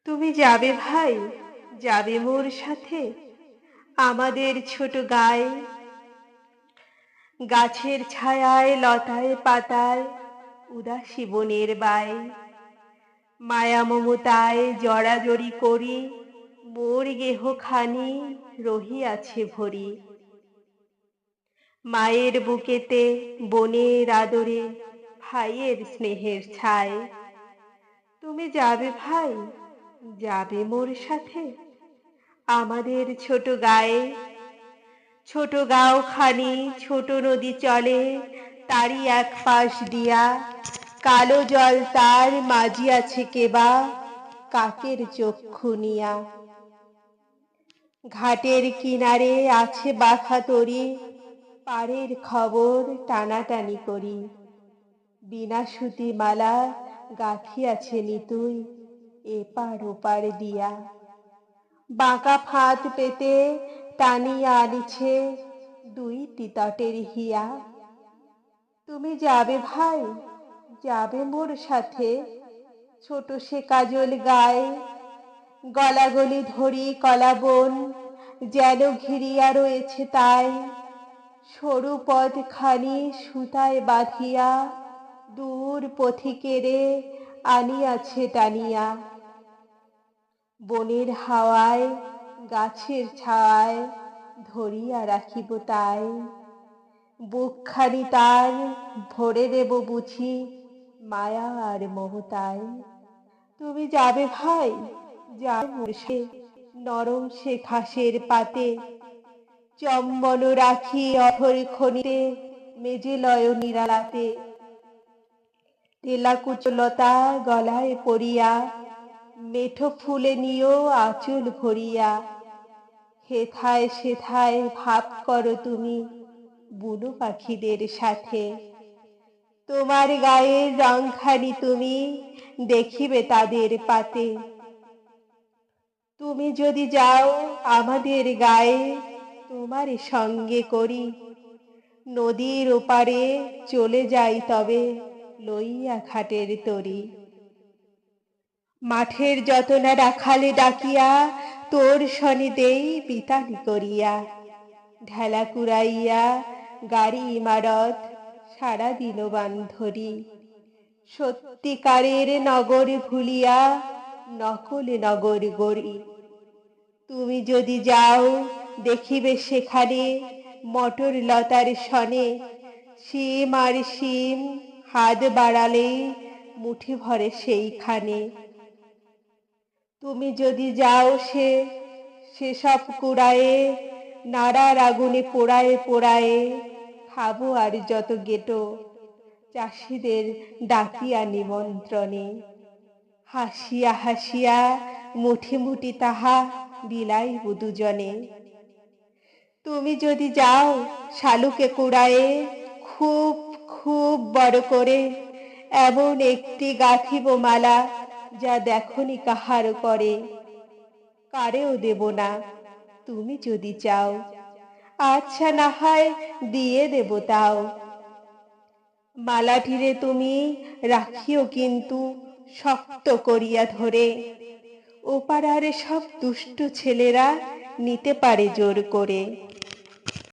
তুমি যাবে ভাই, যাবে মোর সাথে আমাদের ছোট গায়ে, গাছের ছায়ায় লতায় পাতায় উদাসী বনের বায়, মায়া মমতায় জড়াজড়ি করি মোর গেহখানি রহিয়াছে ভরি। মায়ের বুকেতে বনের আদরে ভাইয়ের স্নেহের ছায়। তুমি যাবে ভাই, যাবে মোর সাথে আমাদের ছোট গায়ে, ছোট গাঁওখানি ছোট নদী চলে তারই এক পাশ দিয়া, কালো জল তার মাঝিয়াছে কেবা কাকের চক্ষু নিয়া। ঘাটের কিনারে আছে বাঁধা তরী, পাড়ের খবর টানাটানি করি, বিনা সুতি মালা গাঁথিয়াছে নিতুই এপার ওপার দিয়া। বাঁকা ফাঁদ পেতে টানিয়া আনিছে দুইটি তটের হিয়া। তুমি যাবে ভাই, যাবে মোর সাথে ছোট সে কাজল গায়ে, গলাগলি ধরি কলা বন যেন ঘিরিয়া রয়েছে তাই, সরু পথখানি সুতায় বাঁধিয়া দূর পথিকেরে আনিয়াছে টানিয়া। বনের হাওয়ায় গাছের ছায়ায় ধরিয়া রাখিব তাই, বুকখানি তার ভরে দেব বুঝি মায়া আর মমতায়। তুমি যাবে ভাই, যাবে মোর সাথে নরম সে ঘাসের পাতে, চম্বন রাখি অথর খনিতে মেজে লয় নিরালাতে, তেলাকুচলতা গলায় পরিয়া মেঠো ফুলে নিও আঁচল ভরিয়া। হেথায় সেথায় ভাব করো তুমি বুনো পাখিদের সাথে, তোমার গায়ের রংখানি তুমি দেখিবে তাদের পাতে। তুমি যদি যাও আমাদের গায়ে তোমারে সঙ্গে করি, নদীর ওপারে চলে যাই তবে লইয়া ঘাটের তরী। মাঠের যত না রাখালে ডাকিয়া তোর শনি দেই পিতালি করিয়া, ঢেলা কুড়াইয়া গাড়ি ইমারত সারা দিনবান ধরি, সত্যিকারের নগর ভুলিয়া নকল নগর গড়ি। তুমি যদি যাও দেখিবে সেখানে মটর লতার সনে শিম আর শিম হাত বাড়ালেই মুঠি ভরে সেইখানে। তুমি যদি যাও সেসব কুড়ায়ে নাড়ার আগুনে পোড়ায়ে পোড়ায়ে খাবো আর যত গেটো চাষিদের ডাকিয়া নিমন্ত্রণে। হাসিয়া হাসিয়া মুঠি মুঠি তাহা বিলাইব দুজনে। তুমি যদি যাও শালুকে কুড়ায়ে খুব খুব বড় করে এমন একটি গাঁথিব মালা যা দেখনি কাহার করে, কারেও দেব না তুমি যদি চাও, আচ্ছা না হয় দিয়ে দেব তাও। মালাটিরে তুমি রাখিও কিন্তু শক্ত করিয়া ধরে, ও পাড়ার সব দুষ্ট ছেলেরা নিতে পারে জোর করে।